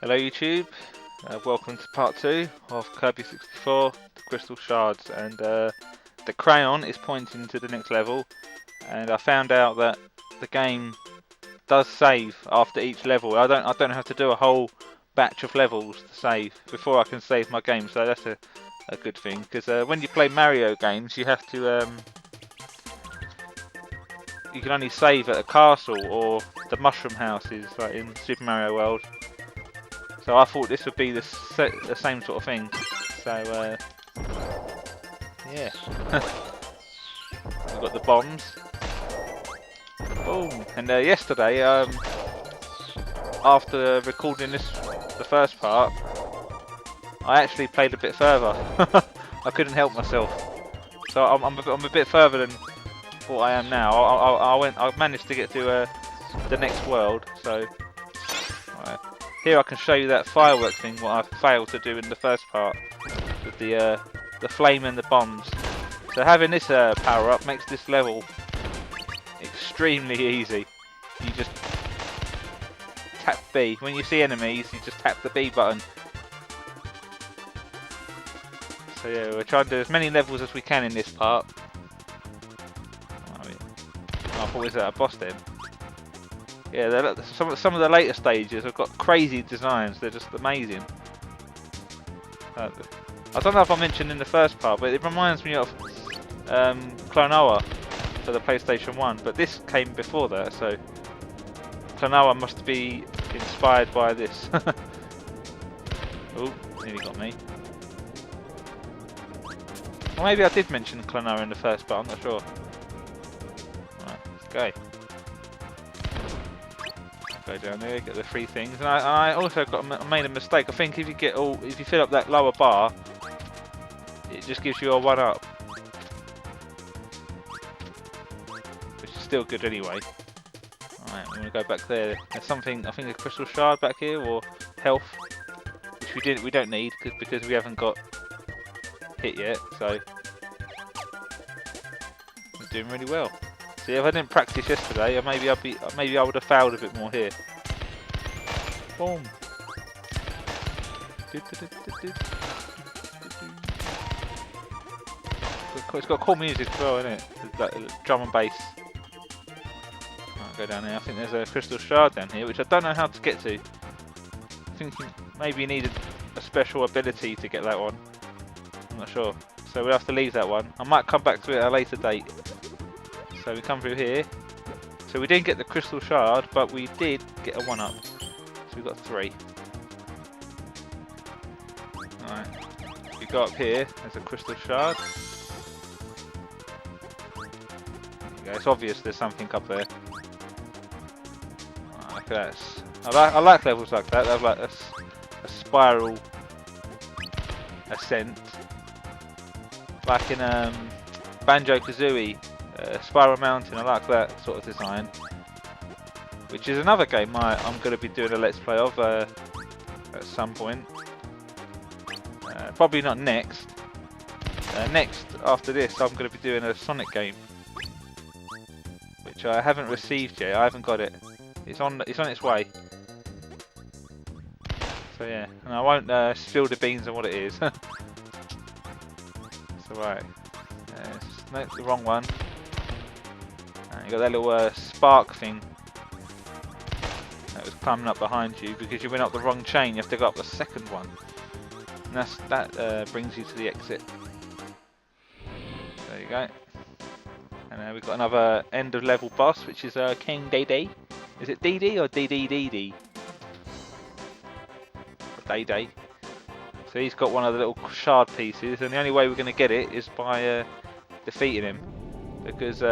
Hello YouTube, welcome to part 2 of Kirby 64, the Crystal Shards, and the crayon is pointing to the next level, and I found out that the game does save after each level. I don't have to do a whole batch of levels to save before I can save my game, so that's a good thing, because when you play Mario games you have to you can only save at a castle or the mushroom houses like in Super Mario World. So I thought this would be the same sort of thing. So yeah, we've got the bombs. Boom! And yesterday, after recording the first part, I actually played a bit further. I couldn't help myself. So I'm a bit further than what I am now. I managed to get to the next world. So. Right. Here I can show you that firework thing, what I failed to do in the first part, with the flame and the bombs. So having this power up makes this level extremely easy. You just tap B. When you see enemies, you just tap the B button. So yeah, we're trying to do as many levels as we can in this part. I thought, is that a boss then? Yeah, some of the later stages have got crazy designs. They're just amazing. I don't know if I mentioned in the first part, but it reminds me of Klonoa for the PlayStation 1. But this came before that, so Klonoa must be inspired by this. Oh, nearly got me. Or maybe I did mention Klonoa in the first part. I'm not sure. Right, let's go. Go down there, get the three things, and I also made a mistake. I think if you fill up that lower bar, it just gives you a 1-up, which is still good anyway. Alright, I'm gonna go back there. There's something, I think a crystal shard back here, or health, which we don't need because we haven't got hit yet. So we're doing really well. See, if I didn't practice yesterday, maybe I would have failed a bit more here. Boom. It's got cool music as well, isn't it? Like drum and bass. I'll go down there. I think there's a crystal shard down here, which I don't know how to get to. I think maybe you needed a special ability to get that one. I'm not sure. So we'll have to leave that one. I might come back to it at a later date. So we come through here. So we didn't get the crystal shard, but we did get a 1-up. So we got 3. Alright. We go up here, there's a crystal shard. There you go. It's obvious there's something up there. Oh, look at that. I like levels like that. They have like a spiral ascent. Like in Banjo-Kazooie. Spiral Mountain, I like that sort of design, which is another game I'm going to be doing a let's play of at some point. Probably not next. Next, after this, I'm going to be doing a Sonic game, which I haven't received yet. I haven't got it. It's on its way. So yeah, and I won't spill the beans on what it is. So right, no, the wrong one. You got that little spark thing that was climbing up behind you because you went up the wrong chain. You have to go up the second one, and that brings you to the exit. There you go. And we've got another end of level boss, which is King Deedee. Is it Deedee or deedee? Deedee. So he's got one of the little shard pieces, and the only way we're going to get it is by defeating him, because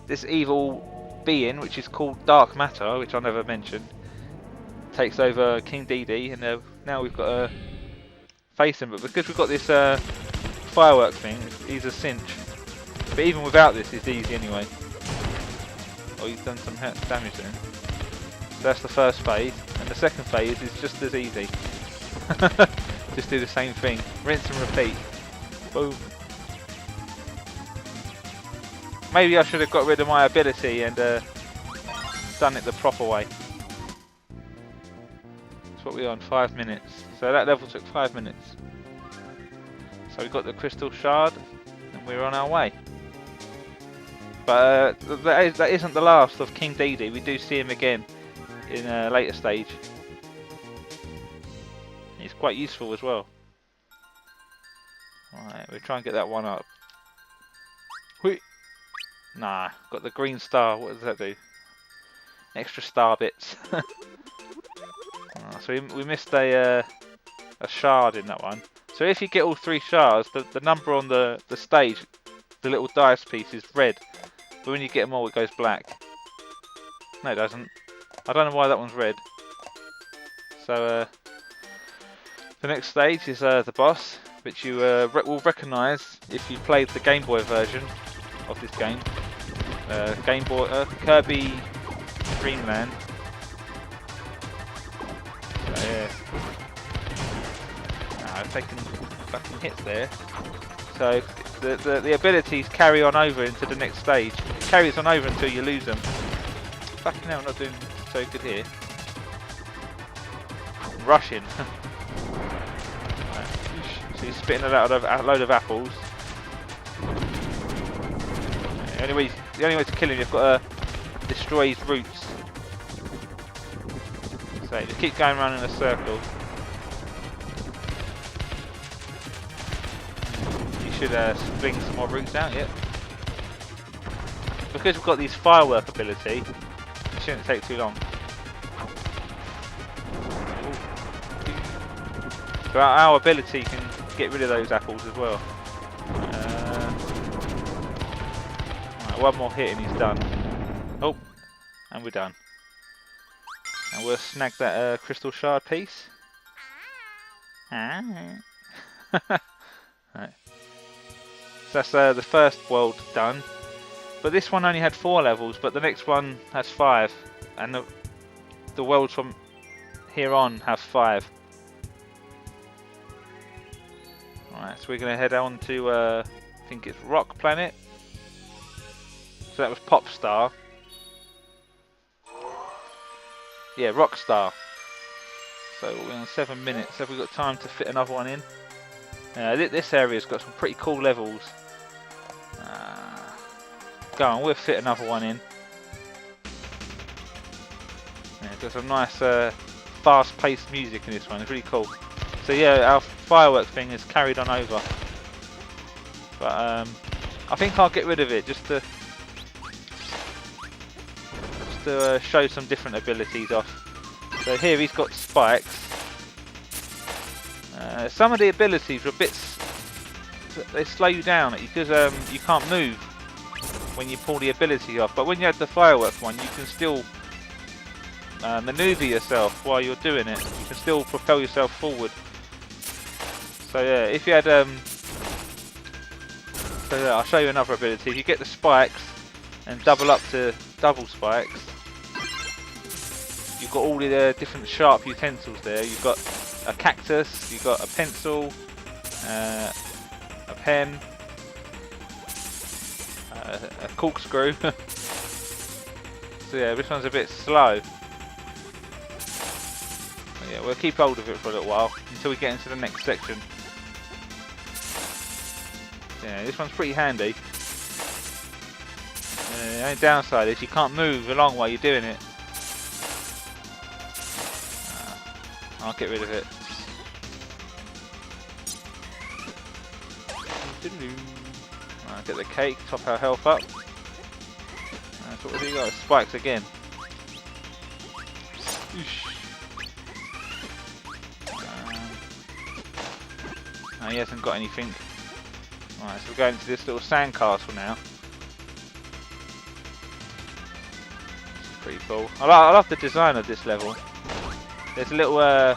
this evil being, which is called Dark Matter, which I never mentioned, takes over King Deedee, and now we've got to face him. But because we've got this firework thing, he's a cinch. But even without this, it's easy anyway. Oh, he's done some damage then. So that's the first phase, and the second phase is just as easy. Just do the same thing, rinse and repeat. Boom. Maybe I should have got rid of my ability and done it the proper way. That's what we're on, 5 minutes. So that level took 5 minutes. So we got the crystal shard, and we're on our way. But that isn't the last of King Deedee. We do see him again in a later stage. He's quite useful as well. Alright, we'll try and get that one up. Whee! Nah, got the green star. What does that do? Extra star bits. So we missed a shard in that one. So if you get all 3 shards, the number on the stage, the little dice piece, is red. But when you get them all, it goes black. No, it doesn't. I don't know why that one's red. So the next stage is the boss, which you will recognise if you played the Game Boy version of this game. Game Boy Kirby Dreamland. So yeah, I've taken fucking hits there. So the abilities carry on over into the next stage. It carries on over until you lose them. Fucking hell, I'm not doing so good here. I'm rushing. So he's spitting a load of apples. The only way to kill him, you've got to destroy his roots. So just keep going around in a circle. You should fling some more roots out, yep. Because we've got these firework ability, it shouldn't take too long. So our ability can get rid of those apples as well. Right, one more hit and he's done. Oh, and we're done. And we'll snag that crystal shard piece. Right. So that's the first world done. But this one only had 4 levels, but the next one has 5. And the worlds from here on have 5. Right, so we're going to head on to, I think it's Rock Planet. So that was Pop Star. Yeah, Rockstar. So we're on 7 minutes. Have we got time to fit another one in? This area's got some pretty cool levels. Go on, we'll fit another one in. Yeah, got some nice fast-paced music in this one. It's really cool. So yeah, our firework thing is carried on over. But I think I'll get rid of it just to show some different abilities off. So here he's got spikes. Some of the abilities are a bit... they slow you down because you can't move when you pull the ability off. But when you have the firework one, you can still maneuver yourself while you're doing it. You can still propel yourself forward. So yeah, if you had... so yeah, I'll show you another ability. If you get the spikes and double up to double spikes, you've got all the different sharp utensils there. You've got a cactus, you've got a pencil, a pen, a corkscrew. So yeah, this one's a bit slow. But yeah, we'll keep hold of it for a little while until we get into the next section. Yeah, this one's pretty handy. The only downside is you can't move along while you're doing it. I'll get rid of it. Right, get the cake, top our health up. So what have you got? Spikes again. No, he hasn't got anything. Right, so we're going to this little sandcastle now. This is pretty cool. I love the design of this level. There's a little an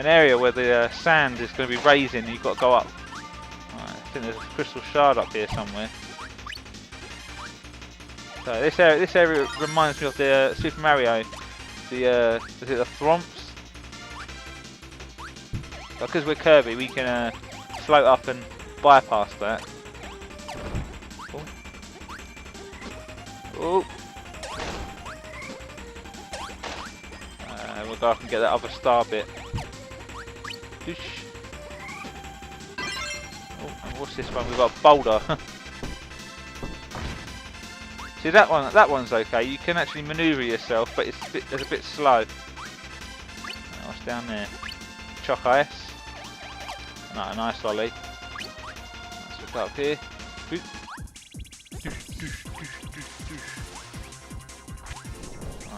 area where the sand is going to be raising and you've got to go up. Right, I think there's a crystal shard up here somewhere. So this area reminds me of the Super Mario, the Thromps. Because we're Kirby, we can float up and bypass that. Oh. we'll go up and get that other star bit. Whoosh. Oh, and what's this one? We've got a boulder. See that one's okay. You can actually manoeuvre yourself, but it's a bit slow. What's down there? Chalk ice. No, a nice lolly. Let's look up here.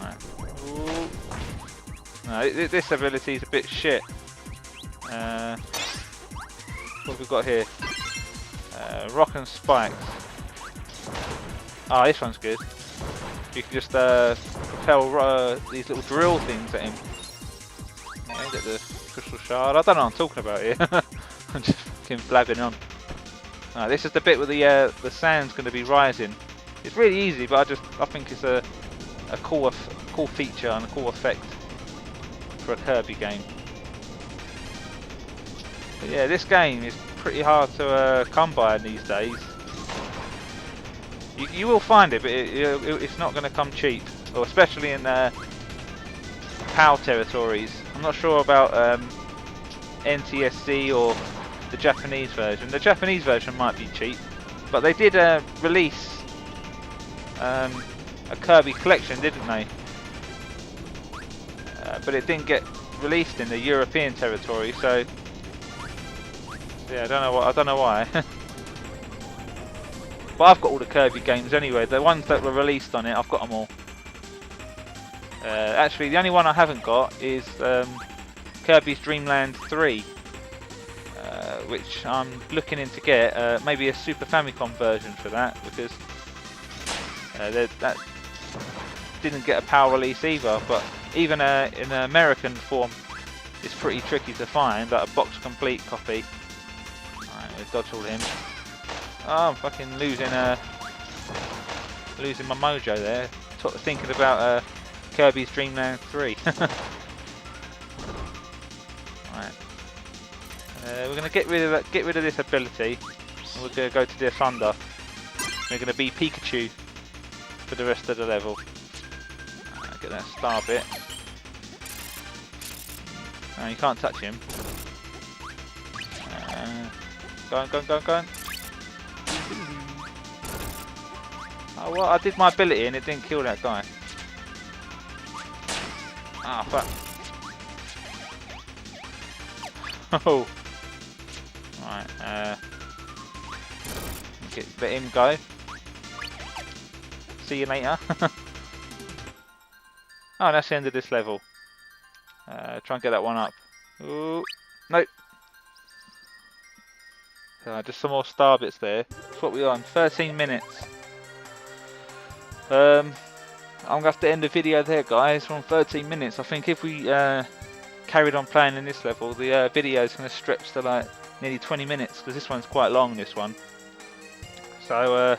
Right. Ooh. No, this ability is a bit shit. What have we got here? Rock and spikes. Ah, this one's good. You can just propel these little drill things at him. Yeah, get the crystal shard. I don't know what I'm talking about here. I'm just fucking blabbing on. This is the bit where the sand's going to be rising. It's really easy, but I think it's a cool feature and a cool effect for a Kirby game. But yeah, this game is pretty hard to come by these days. You will find it, but it's not going to come cheap, or especially in PAL territories. I'm not sure about NTSC or the Japanese version. The Japanese version might be cheap, but they did release a Kirby collection, didn't they? But it didn't get released in the European territory, so yeah, I don't know why. But I've got all the Kirby games anyway. The ones that were released on it, I've got them all. Actually, the only one I haven't got is Kirby's Dream Land 3, which I'm looking in to get. Maybe a Super Famicom version for that, because that didn't get a PAL release either. But even in an American form, it's pretty tricky to find, like a box complete copy. Alright, we've dodged all him. Oh, I'm fucking losing my mojo there. Thinking about Kirby's Dream Land 3. Right. We're gonna get rid of this ability, and we're gonna go to the thunder. We're gonna be Pikachu for the rest of the level. Get that star bit. No, you can't touch him. Go on, go on, go on, go on. Oh well, I did my ability and it didn't kill that guy. Ah, fuck. Oh. Right, let him go. See you later. Oh, that's the end of this level. Try and get that one up. Ooh. Nope. Just some more star bits there. That's what we're on. 13 minutes. I'm going to have to end the video there, guys. We're on 13 minutes. I think if we carried on playing in this level, the video is going to stretch to like nearly 20 minutes, because this one's quite long, this one. So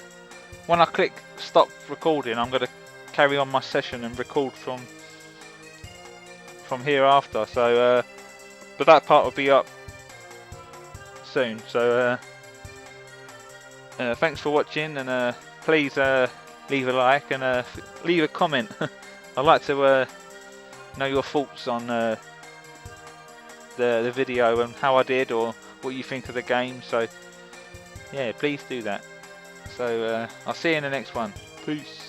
when I click stop recording, I'm going to carry on my session and record from here after. So but that part will be up soon. So thanks for watching, and please leave a like and leave a comment. I'd like to know your thoughts on the video and how I did, or what you think of the game. So yeah, please do that. So I'll see you in the next one. Peace.